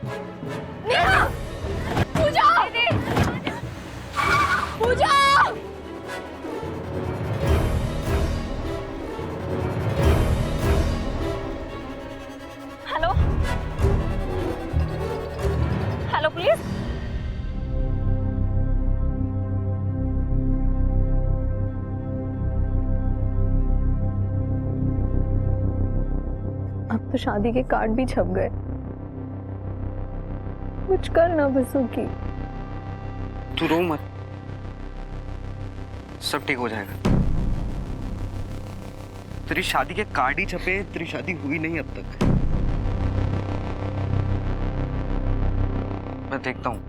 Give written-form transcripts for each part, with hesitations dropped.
Neha! Puja! Puja! Hello? Hello police? अब तो शादी के कार्ड भी छप गए। कुछ कर ना बसुकी। तू रो मत, सब ठीक हो जाएगा। तेरी शादी के कार्ड ही छपे, तेरी शादी हुई नहीं अब तक। मैं देखता हूँ।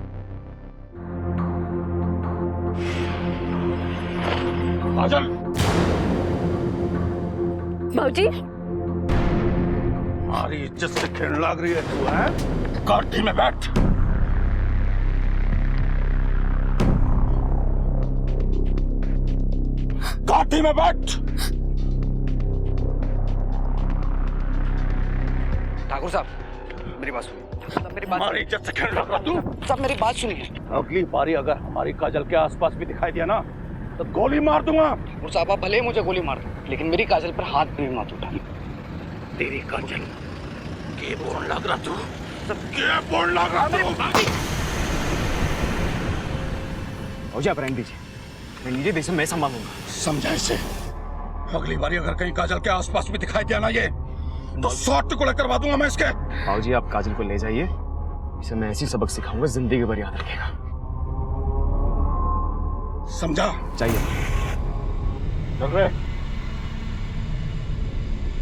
काजल! भाऊजी, हमारी इज्जत से खेलने लग रही है तू, है? गाड़ी में बैठ। गाड़ी में बैठ। ठाकुर साहब, मेरी बात सुनिए। मेरी बात हमारी इज्जत से खेलने लग रहा तू? साहब, मेरी बात सुनिए। अगली बारी अगर हमारी काजल के आसपास भी दिखाई दिया ना तो गोली मार दूंगा। ठाकुर साहब, आप भले ही मुझे गोली मार दो, लेकिन मेरी काजल पर हाथ भी मत उठाना। तेरी काजल के बोल लग रहा तू? सब के बोल लग रहा तू? मुझे आप रहने दीजिए, मैं नीचे देश में मैं संभालूंगा। समझा इसे। अगली बारी अगर कहीं काजल के आसपास भी दिखाई दिया ना ये तो 100 टुकड़े करवा दूंगा मैं इसके। भाऊजी, आप काजल को ले जाइए, इसे मैं ऐसी सबक सिखाऊंगा जिंदगी भर याद रखेगा। समझा? चाहिए। चल रहे।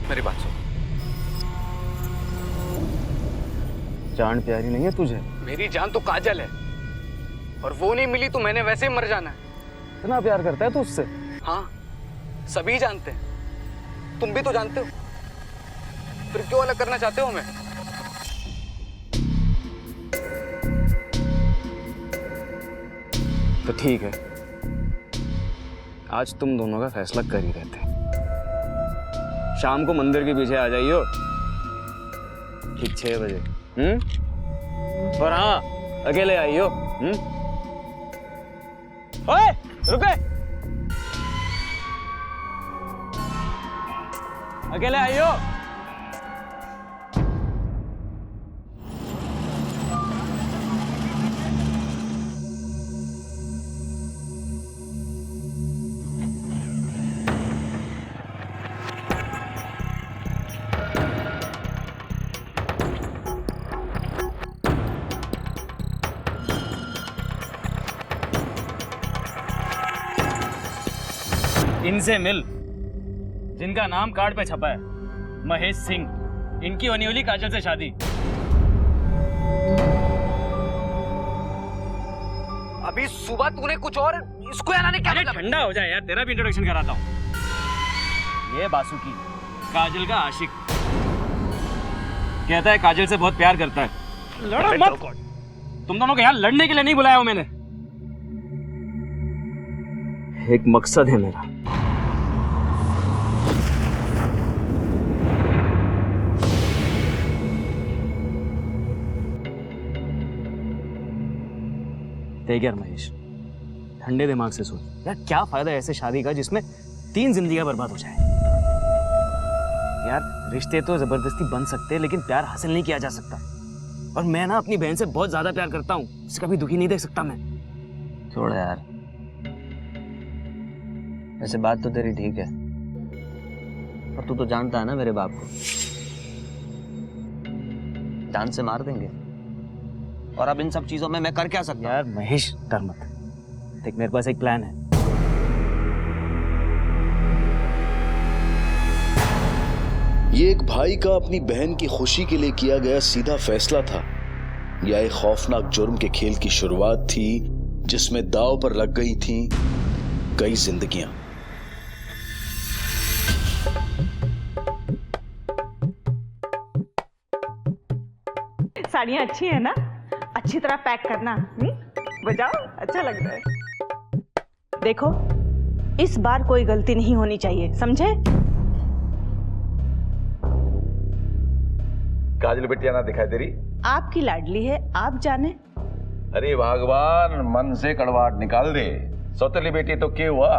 मेरी बात सुन। जान प्यारी नहीं है तुझे? मेरी जान तो काजल है, और वो नहीं मिली तो मैंने वैसे ही मर जाना है। इतना प्यार करता है तू उससे? हाँ, सभी जानते हैं, तुम भी तो जानते हो। फिर क्यों अलग करना चाहते हो हमें? तो ठीक है, आज तुम दोनों का फैसला कर ही देते हैं। शाम को मंदिर के पीछे आ जाइयो, ठीक 6 बजे। और हाँ, अकेले आइयो। ओए, रुके! अकेले आइयो। इनसे मिल, जिनका नाम कार्ड पे छपा है, महेश सिंह। इनकी होने वाली काजल से शादी। अभी सुबह तूने कुछ और, इसको यहाँ आने क्या मतलब? ठंडा हो जाए यार, तेरा भी इंट्रोडक्शन कराता हूँ। ये बासुकी, काजल का आशिक। कहता है काजल से बहुत प्यार करता है। लड़ो मत। तुम दोनों को यहाँ लड़ने के लिए नहीं बुलाया हूँ मैंने। एक मकसद है मेरा। देख यार महेश, ठंडे दिमाग से सोच यार, क्या फायदा ऐसे शादी का जिसमें 3 जिंदगियां बर्बाद हो जाए। यार रिश्ते तो जबरदस्ती बन सकते हैं, लेकिन प्यार हासिल नहीं किया जा सकता। और मैं ना अपनी बहन से बहुत ज्यादा प्यार करता हूँ, उसे कभी दुखी नहीं देख सकता मैं। छोड़ यार, ऐसे बात तो तेरी ठीक है, पर तू तो जानता है ना मेरे बाप को, जान से मार देंगे। और अब इन सब चीजों में मैं कर क्या सकता हूं? यार महेश, डर मत। देख, मेरे पास एक प्लान है। ये एक भाई का अपनी बहन की खुशी के लिए किया गया सीधा फैसला था, या एक खौफनाक जुर्म के खेल की शुरुआत थी जिसमें दांव पर लग गई थीं कई जिंदगियां। साड़ियाँ अच्छी है ना? अच्छी तरह पैक करना। बजाओ, अच्छा लग रहा है। देखो, इस बार कोई गलती नहीं होनी चाहिए, समझे? काजल बिटिया ना दिखाई दे रही? आपकी लाडली है, आप जाने। अरे भगवान, मन से कड़वाहट निकाल दे। सौतेली बेटी तो क्या हुआ,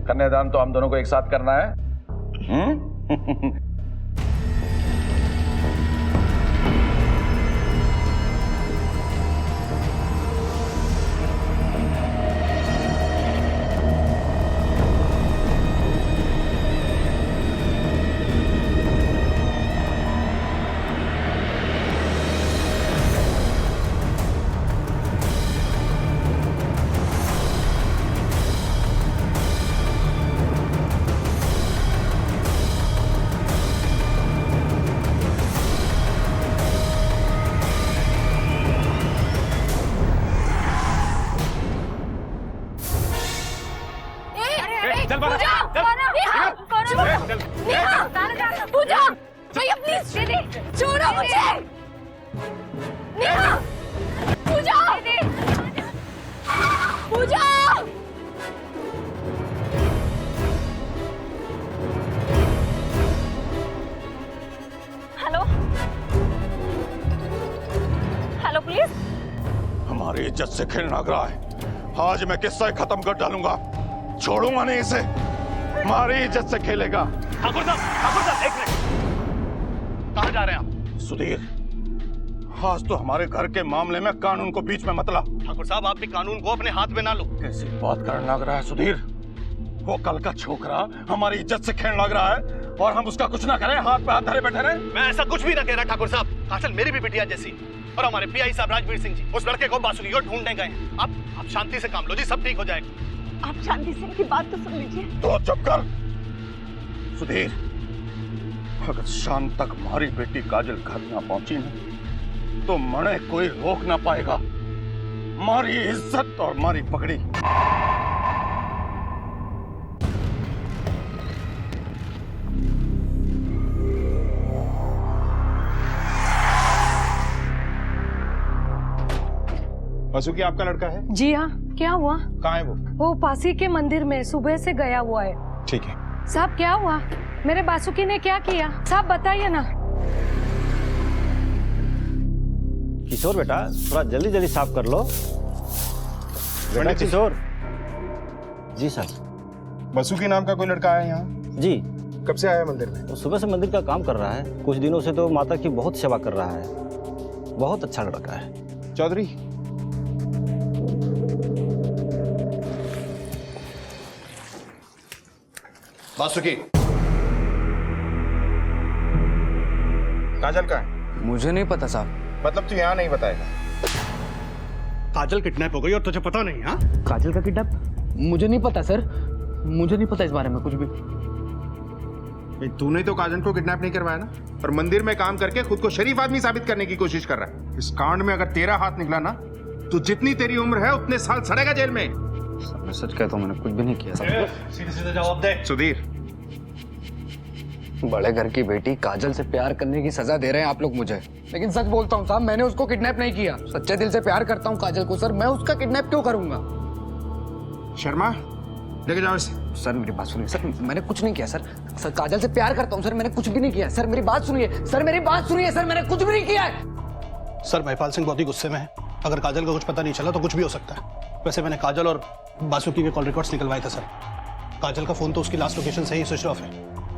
कन्यादान तो हम दोनों को एक साथ करना है। छोड़ो मुझे। Neha, Puja, Puja. Hello, hello police. हमारी इज्जत से खेल लग रहा है। आज मैं किस्सा खत्म कर डालूंगा, छोड़ूंगा नहीं इसे। हमारी इज्जत से खेलेगा। ठाकुर साहब एक मिनट, कहाँ जा रहे हैं आप? सुधीर, आज तो हमारे घर के मामले में कानून को बीच में मत ला। ठाकुर साहब, आप भी कानून को अपने हाथ में ना लो। कैसी बात करने लग रहा है सुधीर? वो कल का छोकरा हमारी इज्जत से खेलने लग रहा है और हम उसका कुछ ना करें, हाथ पे हाथ धरे बैठे रहे। मैं ऐसा कुछ भी ना कह रहा ठाकुर साहब। काजल मेरी भी बिटिया जैसी, और हमारे पीआई साहब राजवीर सिंह जी उस लड़के को बासुकी को ढूंढने गए हैं। आप शांति से काम लो जी, सब ठीक हो जाएगा। आप शांति से इनकी बात तो सुन लीजिए। तो चुप कर सुधीर। अगर शाम तक हमारी बेटी काजल घर ना पहुंची ना, तो मने कोई रोक ना पाएगा। हमारी इज्जत और हमारी पगड़ी। वासुकी आपका लड़का है? जी हाँ, क्या हुआ? कहाँ है वो? वो पासी के मंदिर में सुबह से गया हुआ है। ठीक है। साहब क्या हुआ? मेरे बासुकी ने क्या किया? साहब बताइए ना। किशोर बेटा, थोड़ा जल्दी जल्दी साफ कर लो बेटा। किशोर जी सर। वासुकी नाम का कोई लड़का आया यहाँ? जी। कब से आया मंदिर में? वो सुबह से मंदिर का काम कर रहा है, कुछ दिनों से तो माता की बहुत सेवा कर रहा है। बहुत अच्छा लड़का है। चौधरी, वासुकी काजल का है? मुझे नहीं पता साहब। मतलब तू यहाँ नहीं बताएगा? काजल किडनैप हो गई और तुझे पता नहीं? हाँ, काजल का किडनैप? मुझे नहीं पता सर, मुझे नहीं पता इस बारे में कुछ भी। तूने तो काजल को किडनैप नहीं करवाया ना, और मंदिर में काम करके खुद को शरीफ आदमी साबित करने की कोशिश कर रहा है। इस कांड में अगर तेरा हाथ निकला ना, तो जितनी तेरी उम्र है उतने साल सड़ेगा जेल में। मैं सच कहता हूँ, मैंने कुछ भी नहीं किया सर। सीधे सीधे जवाब दे। सुधीर, बड़े घर की बेटी काजल से प्यार करने की सजा दे रहे हैं आप लोग मुझे, लेकिन सच बोलता हूँ साहब, मैंने उसको किडनैप नहीं किया। सच्चे दिल से प्यार करता हूँ काजल को सर, मैं उसका किडनैप क्यों करूंगा? शर्मा, लेके जाओ इसे। सर मेरी बात सुनिए सर, मैंने कुछ नहीं किया सर। सर काजल से प्यार करता हूँ सर, मैंने कुछ भी नहीं किया। सर मेरी बात सुनिए, सर मेरी बात सुनिए सर, मैंने कुछ भी नहीं किया है। सर महिपाल सिंह बहुत ही गुस्से में है। अगर काजल को कुछ पता नहीं चला तो कुछ भी हो सकता है। वैसे मैंने काजल और बासुकी के कॉल रिकॉर्ड्स निकलवाए थे सर। काजल का फोन तो उसकी लास्ट लोकेशन से ही स्विच ऑफ है,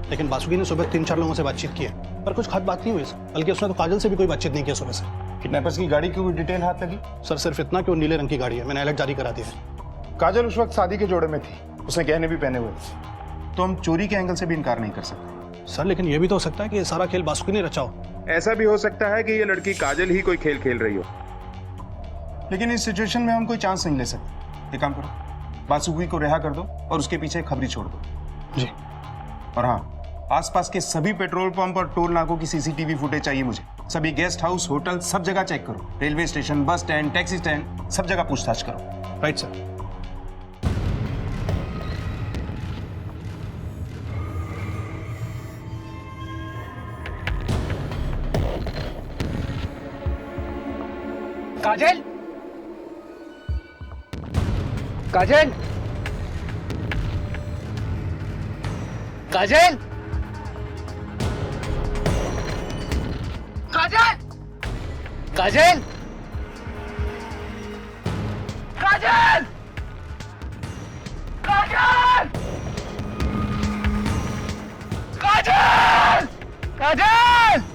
लेकिन बासुकी ने सुबह 3-4 लोगों से बातचीत की है, पर कुछ खास बात नहीं हुई सर। बल्कि उसने तो काजल से भी कोई बातचीत नहीं किया सुबह से। किडनैपर्स की गाड़ी की कोई डिटेल हाथ लगी? सर सिर्फ इतना कि वो नीले रंग की गाड़ी है, मैंने अलर्ट जारी करा दिया है। काजल उस वक्त शादी के जोड़े में थी, उसने गहने भी पहने हुए थे, तो हम चोरी के एंगल से भी इनकार नहीं कर सकते। सर लेकिन ये भी तो हो सकता है कि ये सारा खेल बासुकी ने रचा हो। ऐसा भी हो सकता है कि ये लड़की काजल ही कोई खेल खेल रही हो, लेकिन इस सिचुएशन में हम कोई चांस नहीं ले सकते। एक काम करो, बासुकी को रिहा कर दो और उसके पीछे खबरी छोड़ दो। जी। और हाँ, आसपास के सभी पेट्रोल पंप और टोल नाकों की सीसीटीवी फुटेज चाहिए मुझे। सभी गेस्ट हाउस, होटल, सब जगह चेक करो। Railway station, bus stand, taxi stand, सब जगह पूछताछ करो। Right sir. काजल, काजल, काजल, काजल, काजल, काजल, काजल, काजल, काजल।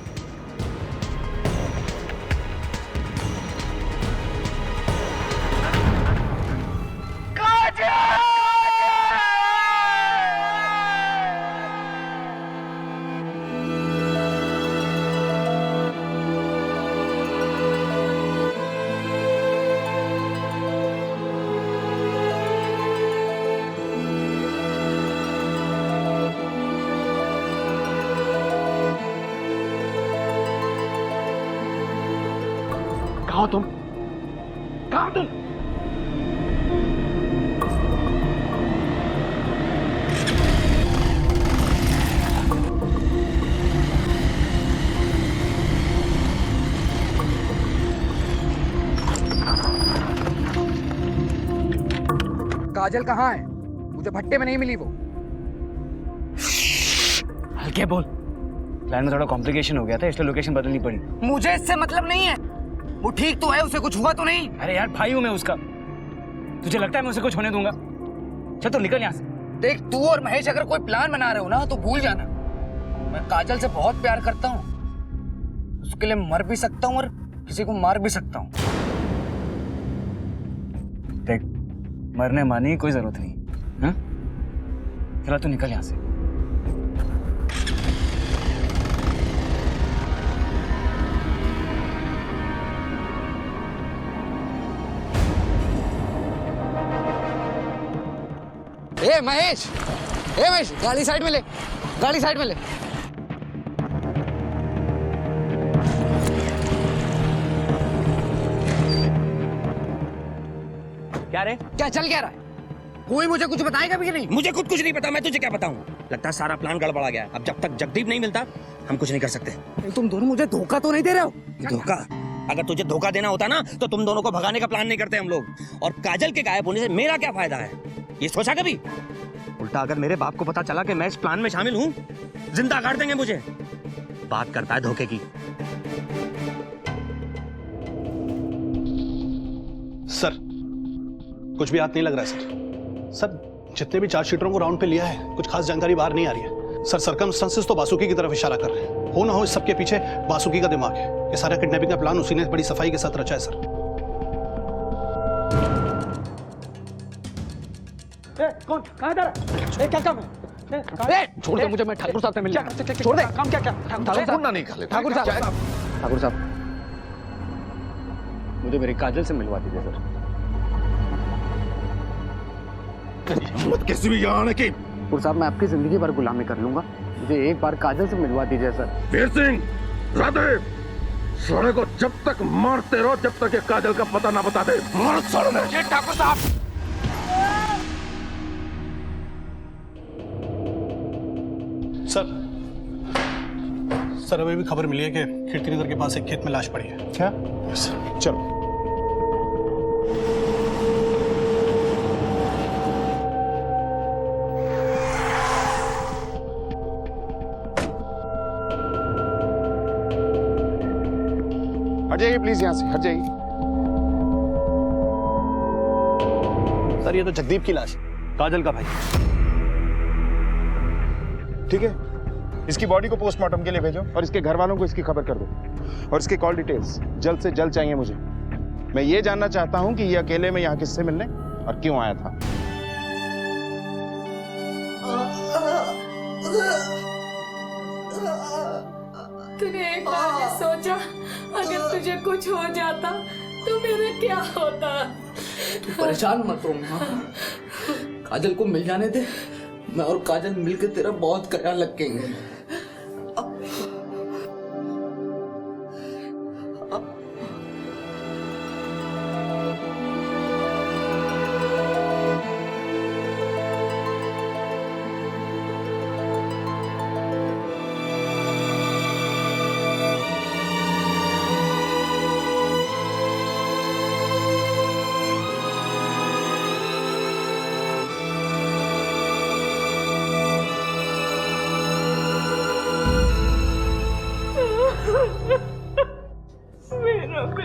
कहाँ हो तुम? कहाँ हो तुम? काजल कहाँ है? मुझे भट्टे में नहीं मिली वो। हल्के बोल। प्लान में थोड़ा कॉम्प्लिकेशन हो गया था, इसलिए लोकेशन बदलनी पड़ी। मुझे इससे मतलब नहीं है। वो ठीक तो है, उसे कुछ हुआ तो नहीं? अरे यार भाई हूं मैं उसका, तुझे लगता है मैं उसे कुछ होने दूंगा? चल तो निकल यहाँ से। देख, तू और महेश अगर कोई प्लान बना रहे हो ना तो भूल जाना, मैं काजल से बहुत प्यार करता हूँ। उसके लिए मर भी सकता हूँ और किसी को मार भी सकता हूँ। देख, मरने मारने की कोई जरूरत नहीं। हाँ? चला तू निकल यहाँ से। ए महेश, गाड़ी साइड में ले, गाड़ी साइड में ले। क्या रे? क्या चल क्या रहा है? कोई मुझे कुछ बताएगा भी कि नहीं? मुझे खुद कुछ नहीं पता, मैं तुझे क्या बताऊं? लगता है सारा प्लान गड़बड़ा गया। अब जब तक जगदीप नहीं मिलता हम कुछ नहीं कर सकते। तुम दोनों मुझे धोखा तो नहीं दे रहे हो? धोखा? अगर तुझे धोखा देना होता ना तो तुम दोनों को भगाने का प्लान नहीं करते हम लोग। और काजल के गायब होने से मेरा क्या फायदा है, ये सोचा कभी? उल्टा अगर मेरे बाप को पता चला कि मैं इस प्लान में शामिल हूं, जिंदा काट देंगे मुझे। बात करता है धोखे की। सर कुछ भी हाथ नहीं लग रहा है सर। सर जितने भी चार्जशीटरों को राउंड पे लिया है, कुछ खास जानकारी बाहर नहीं आ रही है सर। सर्कमस्टेंसेस तो बासुकी की तरफ इशारा कर रहे हैं। हो ना हो इस सबके पीछे बासुकी का दिमाग है। ये सारा किडनैपिंग का प्लान उसी ने बड़ी सफाई के साथ रचा है सर। कौन? कहाँ इधर? क्या काम है? छोड़ दे मुझे, मैं ठाकुर साहब से मिलने। छोड़ दे। काम क्या? ठाकुर साहब नहीं खा ले। ठाकुर साहब, मुझे मेरी काजल से मिलवा दीजिए सर। हिम्मत कैसी भी यहाँ आने की? ठाकुर साहब, मैं आपकी जिंदगी भर गुलामी कर लूंगा, मुझे एक बार काजल से मिलवा दीजिए सर। वीर सिंह, राधे, साले को जब तक मारते रहो जब तक ये काजल का पता ना बता दे। मार साले। ठाकुर साहब। सर अभी भी खबर मिली है कि कीर्तिनगर के पास एक खेत में लाश पड़ी है। क्या? सर चलो। हट जाइए प्लीज, यहां से हट जाइए। सर ये तो जगदीप की लाश, काजल का भाई। ठीक है, इसकी बॉडी को पोस्टमार्टम के लिए भेजो और इसके घर वालों को इसकी खबर कर दो। और इसके कॉल डिटेल्स जल्द से जल्द चाहिए मुझे। मैं ये जानना चाहता हूं कि ये अकेले में यहाँ किससे मिलने और क्यों आया था। तूने एक बार भी सोचा अगर तुझे कुछ हो जाता तो मेरा क्या होता? तू परेशान मत हो माँ, काजल को मिल जाने दे। मैं और काजल मिलकर तेरा बहुत ख्याल रखेंगे।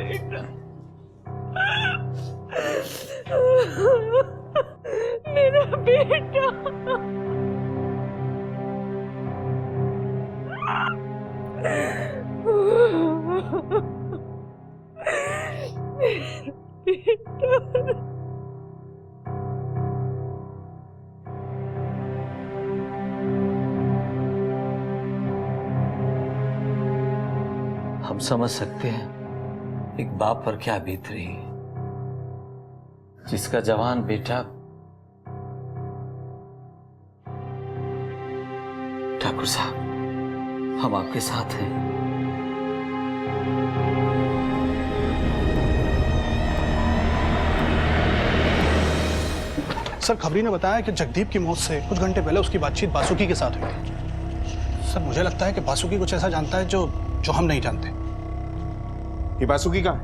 बेटा, मेरा बेटा। हम समझ सकते हैं एक बाप पर क्या बीत रही है, जिसका जवान बेटा ठाकुर साहब, हम आपके साथ हैं। सर, खबरी ने बताया कि जगदीप की मौत से कुछ घंटे पहले उसकी बातचीत बासुकी के साथ हुई थी। सर, मुझे लगता है कि बासुकी कुछ ऐसा जानता है जो हम नहीं जानते। ये बासुकी कहाँ है?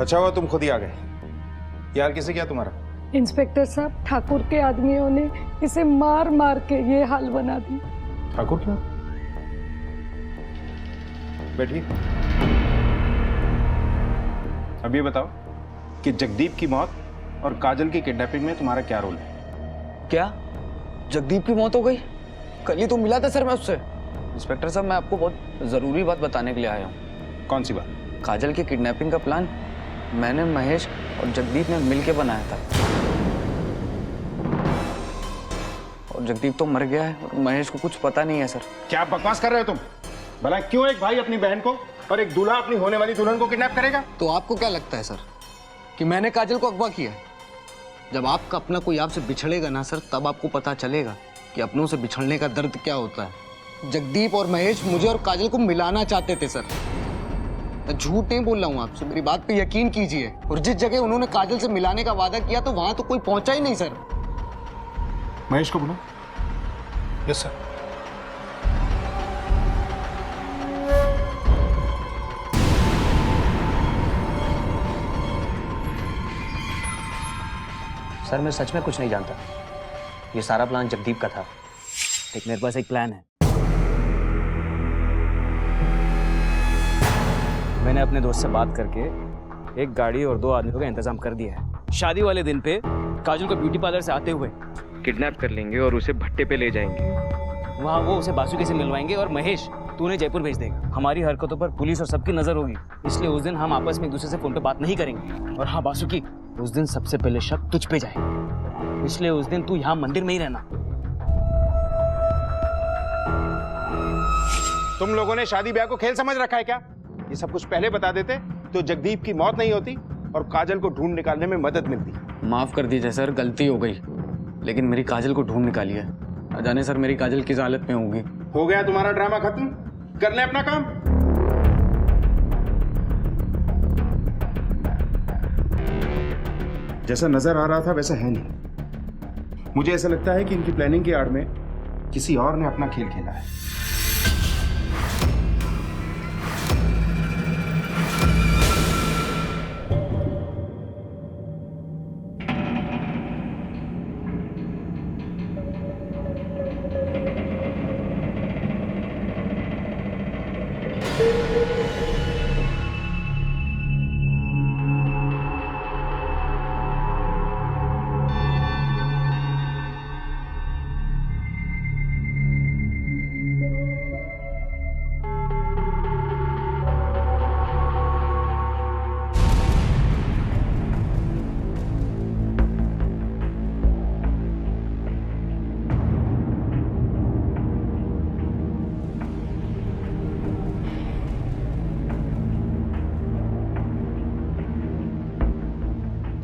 अच्छा हुआ तुम खुद ही आ गए। यार किसे क्या तुम्हारा? इंस्पेक्टर साहब, ठाकुर के आदमियों ने इसे मार मार के ये हाल बना दी। ठाकुर क्या? बैठिए। अब ये बताओ कि जगदीप की मौत और काजल की किडनैपिंग में तुम्हारा क्या रोल है? क्या जगदीप की मौत हो गई? कल ही तो मिला था सर मैं उससे। इंस्पेक्टर साहब, मैं आपको बहुत जरूरी बात बताने के लिए आया हूँ। कौन सी बात? काजल की किडनैपिंग का प्लान मैंने, महेश और जगदीप ने मिलके बनाया था। और जगदीप तो मर गया है और महेश को कुछ पता नहीं है सर। क्या बकवास कर रहे हो तुम? भला क्यों एक भाई अपनी बहन को और एक दूल्हा अपनी होने वाली दुल्हन को किडनैप करेगा? तो आपको क्या लगता है सर कि मैंने काजल को अगवा किया है? जब आपका अपना कोई आपसे बिछड़ेगा ना सर, तब आपको पता चलेगा कि अपनों से बिछड़ने का दर्द क्या होता है। जगदीप और महेश मुझे और काजल को मिलाना चाहते थे सर। मैं झूठ नहीं बोल रहा हूँ आपसे, मेरी बात पे यकीन कीजिए। और जिस जगह उन्होंने काजल से मिलाने का वादा किया तो वहां तो कोई पहुंचा ही नहीं सर। महेश को बुलाओ। Yes sir. सर, मैं सच में कुछ नहीं जानता। ये सारा प्लान जगदीप का था। लेकिन मेरे पास एक प्लान है। मैंने अपने दोस्त से बात करके एक गाड़ी और 2 आदमियों का इंतजाम कर दिया है। शादी वाले दिन पे काजल को ब्यूटी पार्लर से आते हुए किडनैप कर लेंगे और उसे भट्टे पे ले जाएंगे। वहाँ वो उसे बासुकी से मिलवाएंगे और महेश तू उन्हें जयपुर भेज देगा। हमारी हरकतों पर पुलिस और सबकी नजर होगी, इसलिए उस दिन हम आपस में एक दूसरे से फोन पे बात नहीं करेंगे। और हाँ बासुकी, उस दिन सबसे पहले शक तुझ पे जाए, इसलिए उस दिन तू यहाँ मंदिर में ही रहना। तुम लोगों ने शादी ब्याह को खेल समझ रखा है क्या? ये सब कुछ पहले बता देते तो जगदीप की मौत नहीं होती और काजल को ढूंढ निकालने में मदद मिलती। माफ कर दीजिए सर, गलती हो गई, लेकिन मेरी काजल को ढूंढ निकालिए। न जाने सर मेरी काजल किस हालत में होगी। हो गया तुम्हारा ड्रामा खत्म, कर ले अपना काम। जैसा नजर आ रहा था वैसा है नहीं। मुझे ऐसा लगता है कि इनकी प्लानिंग की आड़ में किसी और ने अपना खेल खेला है।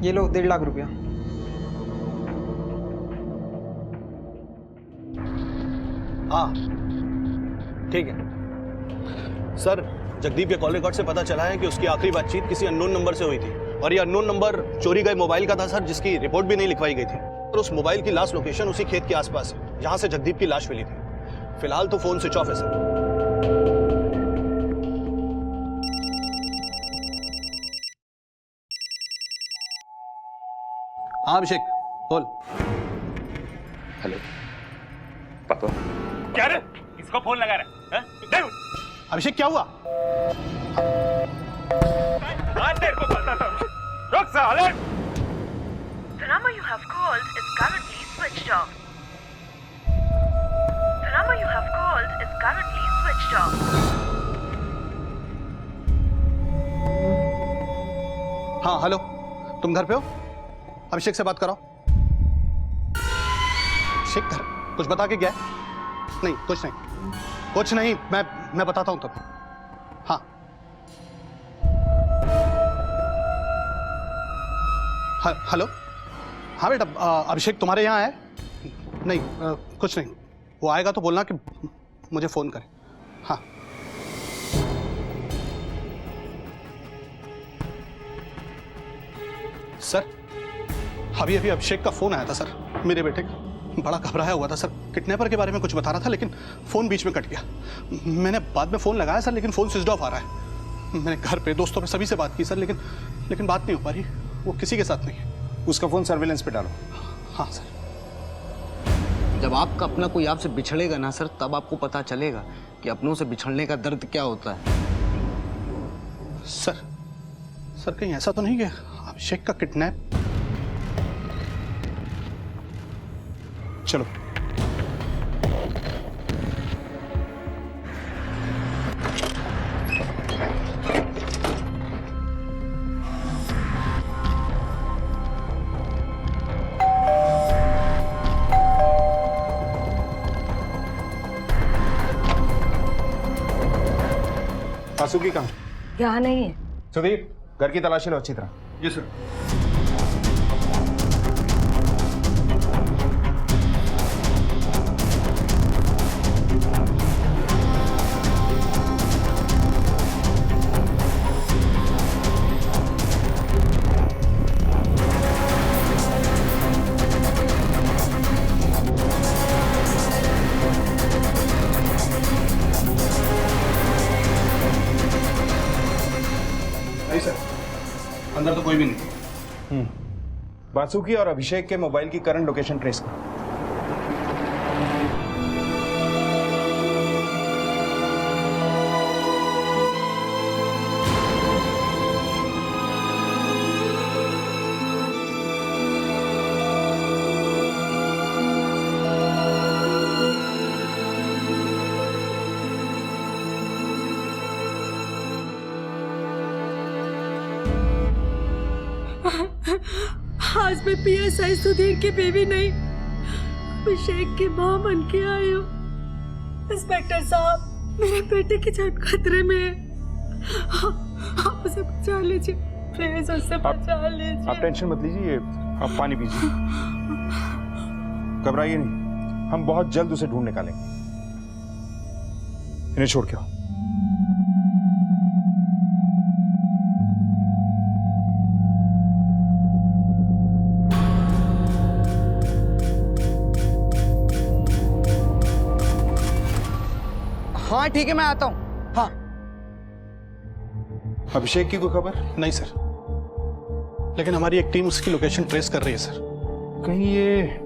ये लो 1.5 लाख रुपया। हाँ ठीक है सर। जगदीप के कॉल रिकॉर्ड से पता चला है कि उसकी आखिरी बातचीत किसी अननोन नंबर से हुई थी और ये अननोन नंबर चोरी गए मोबाइल का था सर, जिसकी रिपोर्ट भी नहीं लिखवाई गई थी। और उस मोबाइल की लास्ट लोकेशन उसी खेत के आसपास है जहां से जगदीप की लाश मिली थी। फिलहाल तो फोन स्विच ऑफ है सर। हाँ अभिषेक बोल। हेलो पापा। क्या रे? किसको फोन लगा रहा है? अभिषेक क्या हुआ? तेरे को पता था। रुक साले। The number you have called is currently switched off. The number you have called is currently switched off. हाँ हेलो, तुम घर पे हो? अभिषेक से बात कराओ। अभिषेक घर कुछ बता के गया है? नहीं कुछ नहीं, कुछ नहीं, मैं बताता हूं तुम्हें। हाँ हेलो, हाँ बेटा, अभिषेक तुम्हारे यहाँ है? नहीं कुछ नहीं, वो आएगा तो बोलना कि मुझे फोन करे। हाँ सर, अभी अभिषेक का फोन आया था सर, मेरे बेटे का। बड़ा घबराया हुआ था सर, किडनैपर के बारे में कुछ बता रहा था, लेकिन फोन बीच में कट गया। मैंने बाद में फोन लगाया सर, लेकिन फोन स्विच ऑफ आ रहा है। मैंने घर पे, दोस्तों पे, सभी से बात की सर, लेकिन बात नहीं हो पा रही। वो किसी के साथ नहीं है। उसका फोन सर्विलेंस पे डालो। हाँ सर। जब आपका अपना कोई आपसे बिछड़ेगा ना सर, तब आपको पता चलेगा कि अपनों से बिछड़ने का दर्द क्या होता है। सर कहीं ऐसा तो नहीं कि अभिषेक का किडनैप? चलो वासुकी कहाँ? यहाँ नहीं है। सुधीर, घर की तलाशी लो अच्छी तरह। जी सर। नहीं सर, अंदर तो कोई भी नहीं। वासुकी और अभिषेक के मोबाइल की करंट लोकेशन ट्रेस करो। आज मैं PSI सुधीर की बीवी नहीं, अभिषेक की मां बन के आई हूँ। इंस्पेक्टर साहब, मेरे बेटे की जान खतरे में है। आप उसे बचा लीजिए, प्लीज उससे बचा लीजिए। आप टेंशन मत लीजिए, आप पानी पीजिए। घबराइए नहीं, हम बहुत जल्द उसे ढूंढ निकालेंगे। इन्हें छोड़ के आओ। हाँ ठीक है, मैं आता हूँ। हाँ। अभिषेक की कोई खबर? नहीं सर, लेकिन हमारी एक टीम उसकी लोकेशन ट्रेस कर रही है सर। कहीं ये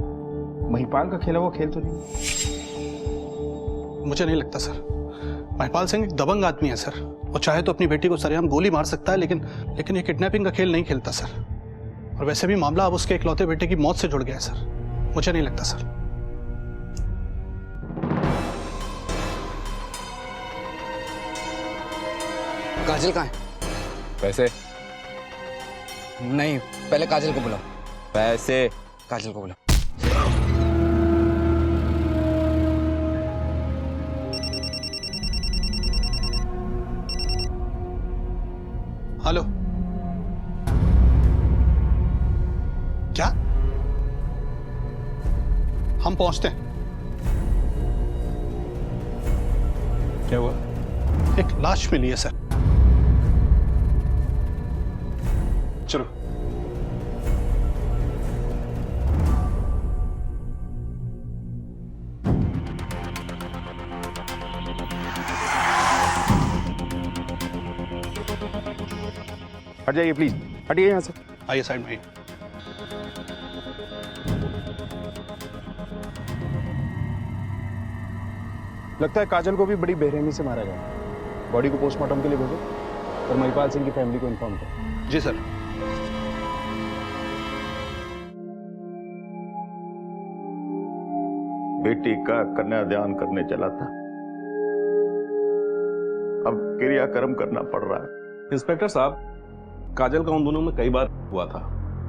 महिपाल का खेला हुआ खेल तो नहीं? मुझे नहीं लगता सर। महिपाल सिंह एक दबंग आदमी है सर। वो चाहे तो अपनी बेटी को सरेआम गोली मार सकता है, लेकिन ये किडनैपिंग का खेल नहीं खेलता सर। और वैसे भी मामला अब उसके इकलौते बेटे की मौत से जुड़ गया है सर। मुझे नहीं लगता सर। काजल कहाँ है? पैसे नहीं, पहले काजल को बुलाओ। पैसे काजल को बुलाओ। हेलो, क्या? हम पहुंचते हैं। क्या हुआ? एक लाश मिली है सर। चलो। हट जाइए प्लीज, हटिए यहाँ से। आइए साइड में। लगता है काजल को भी बड़ी बेरहमी से मारा गया। बॉडी को पोस्टमार्टम के लिए भेजो और महिपाल सिंह की फैमिली को इन्फॉर्म करो। जी सर। बेटी का कन्यादान करने चला था, अब क्रियाकर्म करना पड़ रहा है। इंस्पेक्टर साहब, काजल का उन दोनों में कई बार हुआ था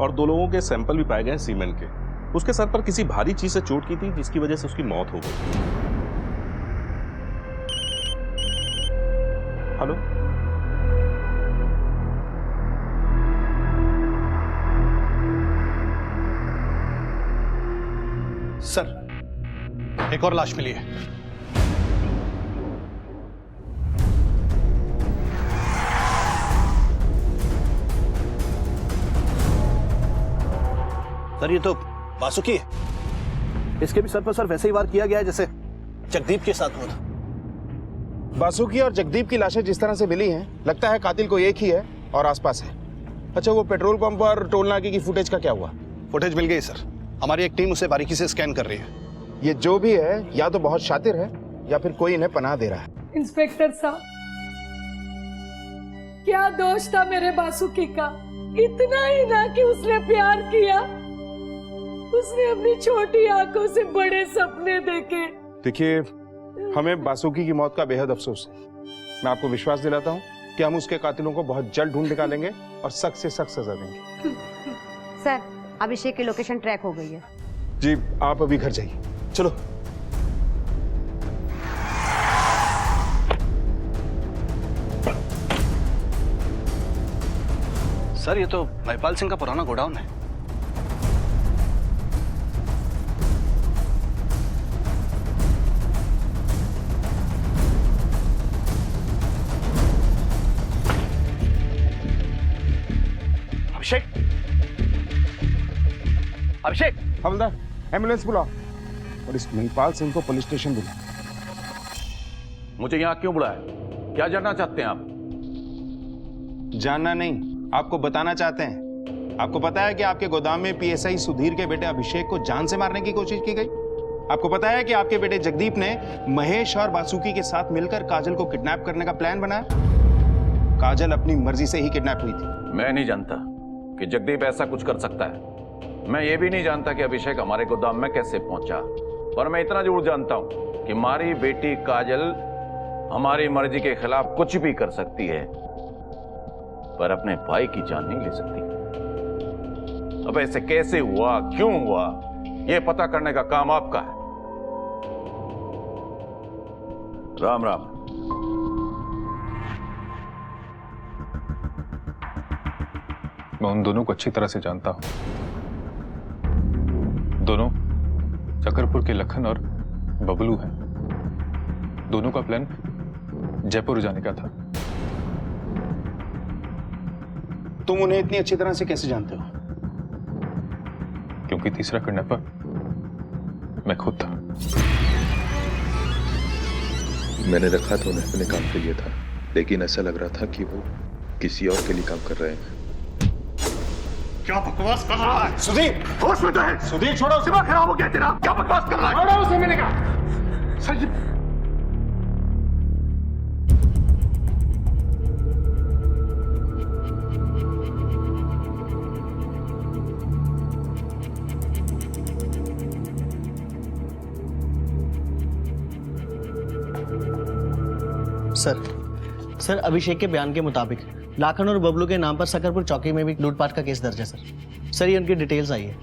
और 2 लोगों के सैंपल भी पाए गए सीमेंट के। उसके सर पर किसी भारी चीज से चोट की थी जिसकी वजह से उसकी मौत हो गई। हेलो, सर एक और लाश मिली है। सर ये तो वासुकी है। इसके भी सर पर सर वैसे ही वार किया गया है जैसे जगदीप के साथ हुआ था। बासुकी और जगदीप की लाशें जिस तरह से मिली हैं, लगता है कातिल को एक ही है और आसपास है। अच्छा, वो पेट्रोल पंप और टोल नाके की फुटेज का क्या हुआ? फुटेज मिल गई सर, हमारी एक टीम उसे बारीकी से स्कैन कर रही है। ये जो भी है या तो बहुत शातिर है या फिर कोई इन्हें पनाह दे रहा है। इंस्पेक्टर साहब, क्या दोष था मेरे बासुकी का? इतना ही ना कि उसने प्यार किया, उसने अपनी छोटी आंखों से बड़े सपने देखे। देखिए, हमें बासुकी की मौत का बेहद अफसोस है। मैं आपको विश्वास दिलाता हूँ कि हम उसके कातिलों को बहुत जल्द ढूंढ निकालेंगे और सख्त से सख्त सजा देंगे। सर, अभिषेक की लोकेशन ट्रैक हो गई है। जी, आप अभी घर जाइए। चलो। सर ये तो महिपाल सिंह का पुराना गोडाउन है। अभिषेक, अभिषेक, हवलदार एम्बुलेंस बुलाओ और इस महिपाल सिंह को पुलिस स्टेशन बुलाओ। मुझे यहाँ क्यों बुलाया? क्या जानना चाहते हैं आप? जानना नहीं, आपको बताना चाहते हैं। आपको पता है कि आपके गोदाम में पीएसआई सुधीर के बेटे अभिषेक को जान से मारने की कोशिश की गई? आपको पता है कि आपके बेटे जगदीप ने महेश और बासुकी के साथ मिलकर काजल को किडनैप करने का प्लान बनाया? काजल अपनी मर्जी से ही किडनैप हुई थी। मैं नहीं जानता कि जगदीप ऐसा कुछ कर सकता है। मैं ये भी नहीं जानता कि अभिषेक हमारे गोदाम में कैसे पहुंचा, पर मैं इतना जरूर जानता हूं कि हमारी बेटी काजल हमारी मर्जी के खिलाफ कुछ भी कर सकती है, पर अपने भाई की जान नहीं ले सकती। अब ऐसे कैसे हुआ, क्यों हुआ, यह पता करने का काम आपका है। राम राम। मैं उन दोनों को अच्छी तरह से जानता हूं। दोनों चकरपुर के लखन और बबलू हैं। दोनों का प्लान जयपुर जाने का था। तुम उन्हें इतनी अच्छी तरह से कैसे जानते हो? क्योंकि तीसरा किडनैपर मैं खुद था। मैंने रखा तो उन्हें अपने काम के लिए था, लेकिन ऐसा लग रहा था कि वो किसी और के लिए काम कर रहे हैं। क्या बकवास कर रहा है? सुधीर, होश में तो है। सुधीर छोड़ो उसे। दिमाग खराब हो गया तेरा। क्या बकवास कर रहा है? छोड़ो उसे, मैंने कहा। संजीव, सर अभिषेक के बयान के मुताबिक लाखन और बबलू के नाम पर सकरपुर चौकी में भी लूटपाट का केस दर्ज है। सर ये उनकी डिटेल्स आई है।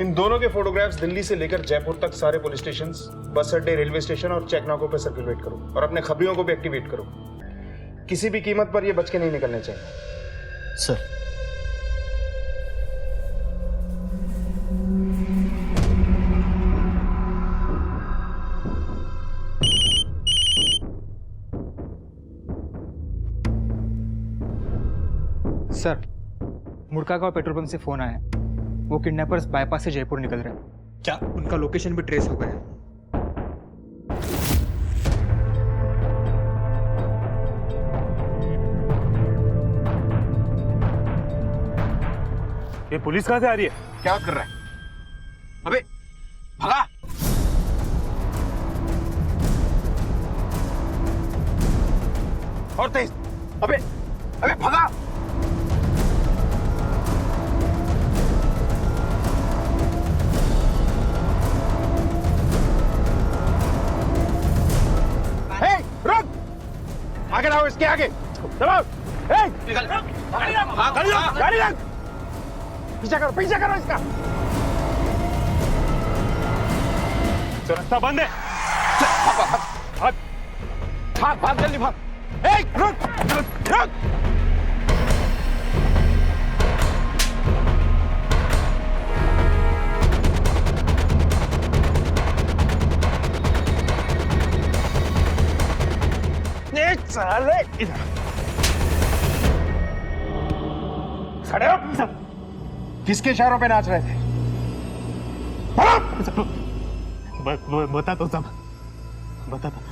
इन दोनों के फोटोग्राफ्स दिल्ली से लेकर जयपुर तक सारे पुलिस स्टेशन, बस अड्डे, रेलवे स्टेशन और चेक नाकों पर सर्कुलेट करो और अपने खबरियों को भी एक्टिवेट करो। किसी भी कीमत पर ये बच के नहीं निकलने चाहिए। सर सर, मुड़कागांव पेट्रोल पंप से फोन आया। वो किडनैपर्स बाईपास से जयपुर निकल रहे हैं। क्या उनका लोकेशन भी ट्रेस हो गया है? ये पुलिस कहां से आ रही है? क्या कर रहा है? अबे भगा! और तेज। अबे अबे भगा। रुक, आगे लाओ, इसके आगे दबाओ। गाड़ी रख, पीछा करो इसका। रास्ता बंद है। भाग जल्दी भाग। रुक। साले इधर खड़े हो। किसके इशारों पे नाच रहे थे? बता तो सब, बता तो।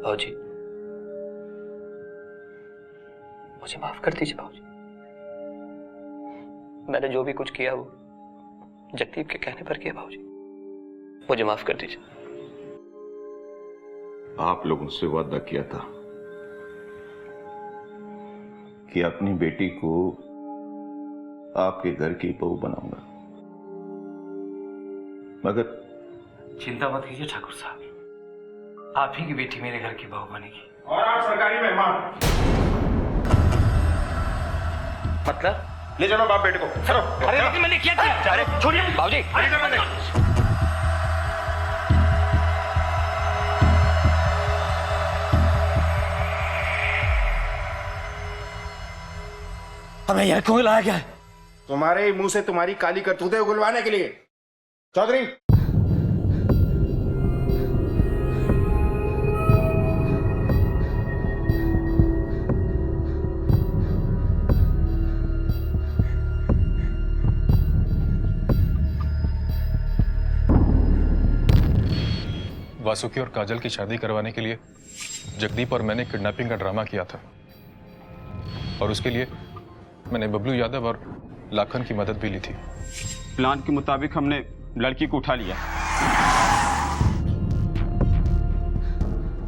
भाऊजी, मुझे माफ कर दीजिए भाऊजी। मैंने जो भी कुछ किया वो जगदीप के कहने पर किया भाऊजी, मुझे माफ कर दीजिए। आप लोगों से वादा किया था कि अपनी बेटी को आपके घर की बहू बनाऊंगा, मगर चिंता मत कीजिए ठाकुर साहब, आप ही की बेटी मेरे घर की बहू बनेगी। और आप सरकारी मेहमान। मतलब ले चलो बाप बेटे को। चलो। अरे लेकिन मैंने क्या किया? अरे छोड़िए भाऊजी। हमें यहाँ क्यों लाया गया है? तुम्हारे मुंह से तुम्हारी काली करतूतें उगलवाने के लिए। चौधरी, वासुकी और काजल की शादी करवाने के लिए जगदीप और मैंने किडनैपिंग का ड्रामा किया था, और उसके लिए मैंने बबलू यादव और लाखन की मदद भी ली थी। प्लान के मुताबिक हमने लड़की को उठा लिया।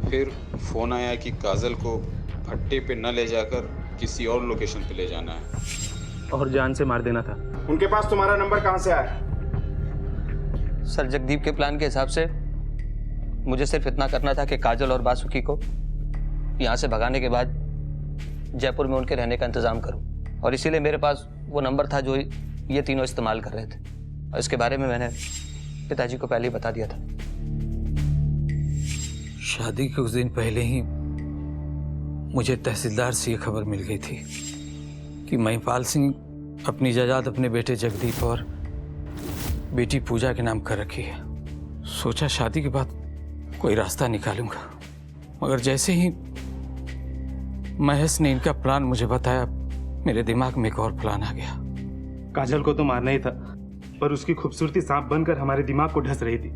फिर फोन आया कि काजल को भट्टे पे न ले जाकर किसी और लोकेशन पे ले जाना है और जान से मार देना था। उनके पास तुम्हारा नंबर कहां से आया? सर, जगदीप के प्लान के हिसाब से मुझे सिर्फ इतना करना था कि काजल और वासुकी को यहाँ से भगाने के बाद जयपुर में उनके रहने का इंतजाम करूं, और इसीलिए मेरे पास वो नंबर था जो ये तीनों इस्तेमाल कर रहे थे, और इसके बारे में मैंने पिताजी को पहले ही बता दिया था। शादी के कुछ दिन पहले ही मुझे तहसीलदार से ये खबर मिल गई थी कि महिपाल सिंह अपनी जायदाद अपने बेटे जगदीप और बेटी पूजा के नाम कर रखी है। सोचा शादी के बाद कोई रास्ता निकालूंगा, मगर जैसे ही महेश ने इनका प्लान मुझे बताया, मेरे दिमाग में एक और प्लान आ गया। काजल को तो मारना ही था, पर उसकी खूबसूरती सांप बनकर हमारे दिमाग को ढस रही थी।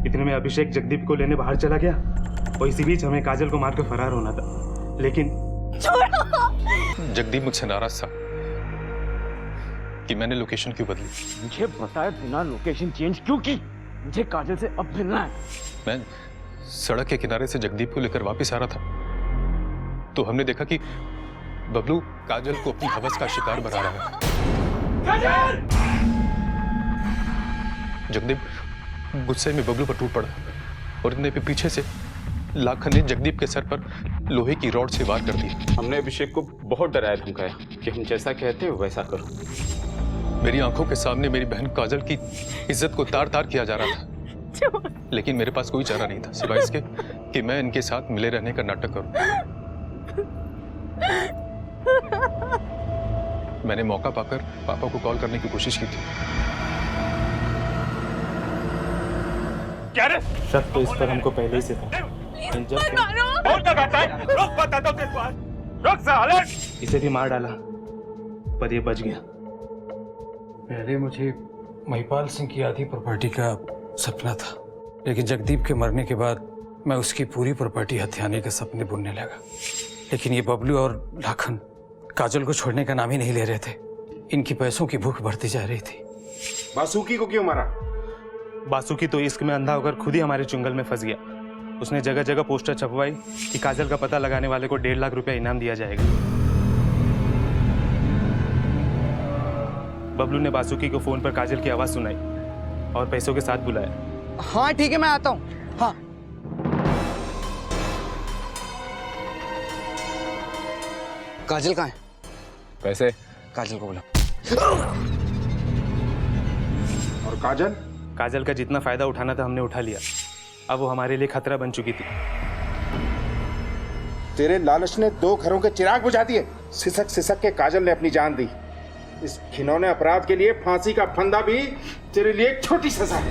इतने में अभिषेक जगदीप को लेने बाहर चला गया, और इसी बीच हमें काजल को मारकर फरार होना था, लेकिन जगदीप मुझसे नाराज था कि मैंने लोकेशन क्यों बदली। मुझे बताए बिना लोकेशन चेंज क्यों की? मुझे काजल से अब मिलना है। मैं सड़क के किनारे से जगदीप को लेकर वापस आ रहा था, तो हमने देखा कि बबलू काजल को अपनी हवस का शिकार बना रहा है। जगदीप गुस्से में बबलू पर टूट पड़ा, और इतने पे पीछे से लाखन ने जगदीप के सर पर लोहे की रॉड से वार कर दी। हमने अभिषेक को बहुत डराया धमकाया कि हम जैसा कहते हैं वैसा करो। मेरी आंखों के सामने मेरी बहन काजल की इज्जत को तार तार किया जा रहा था, लेकिन मेरे पास कोई चारा नहीं था सिवाय इसके कि मैं इनके साथ मिले रहने का नाटक करूं। मैंने मौका पाकर पापा को कॉल करने की कोशिश की थी। क्या रे? शक तो इस पर हमको पहले ही से था। रुक साले! इसे भी मार डाला पर ये बच गया। पहले मुझे महिपाल सिंह की आधी प्रॉपर्टी का सपना था, लेकिन जगदीप के मरने के बाद मैं उसकी पूरी प्रॉपर्टी हथियाने के सपने बुनने लगा। लेकिन ये बबलू और लाखन काजल को छोड़ने का नाम ही नहीं ले रहे थे। इनकी पैसों की भूख बढ़ती जा रही थी। बासुकी को क्यों मारा? बासुकी तो इश्क में अंधा होकर खुद ही हमारे चुंगल में फंस गया। उसने जगह जगह पोस्टर छपवाई कि काजल का पता लगाने वाले को 1.5 लाख रुपया इनाम दिया जाएगा। बबलू ने बासुकी को फोन पर काजल की आवाज सुनाई और पैसों के साथ बुलाया। हाँ ठीक है, मैं आता हूँ। हाँ काजल कहाँ है? पैसे काजल को बुला। और काजल? काजल का जितना फायदा उठाना था हमने उठा लिया। अब वो हमारे लिए खतरा बन चुकी थी। तेरे लालच ने 2 घरों के चिराग बुझा दिए। सिसक सिसक के काजल ने अपनी जान दी। इस घिनौने अपराध के लिए फांसी का फंदा भी तेरे लिए एक छोटी सजा है।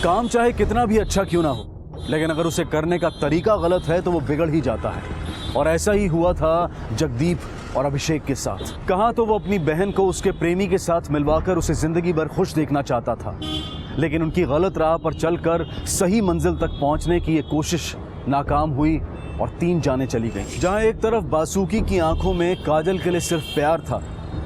काम चाहे कितना भी अच्छा क्यों ना हो, लेकिन अगर उसे करने का तरीका गलत है तो वो बिगड़ ही जाता है। और ऐसा ही हुआ था जगदीप और अभिषेक के साथ। कहाँ तो वो अपनी बहन को उसके प्रेमी के साथ मिलवाकर उसे जिंदगी भर खुश देखना चाहता था, लेकिन उनकी गलत राह पर चलकर सही मंजिल तक पहुंचने की ये कोशिश नाकाम हुई और 3 जानें चली गईं। जहां एक तरफ बासुकी की आंखों में काजल के लिए सिर्फ प्यार था,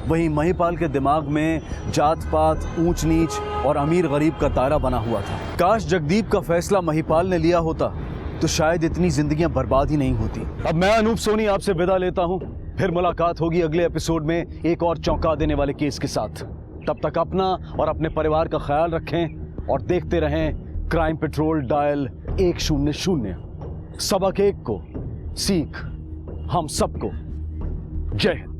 वहीं महिपाल के दिमाग में जात पात, ऊंच नीच और अमीर गरीब का तारा बना हुआ था। काश जगदीप का फैसला महिपाल ने लिया होता तो शायद इतनी जिंदगियां बर्बाद ही नहीं होती। अब मैं अनूप सोनी आपसे विदा लेता हूं। फिर मुलाकात होगी अगले एपिसोड में एक और चौंका देने वाले केस के साथ। तब तक अपना और अपने परिवार का ख्याल रखें और देखते रहें क्राइम पेट्रोल डायल 100। सबक एक को सीख हम सबको। जय हिंद।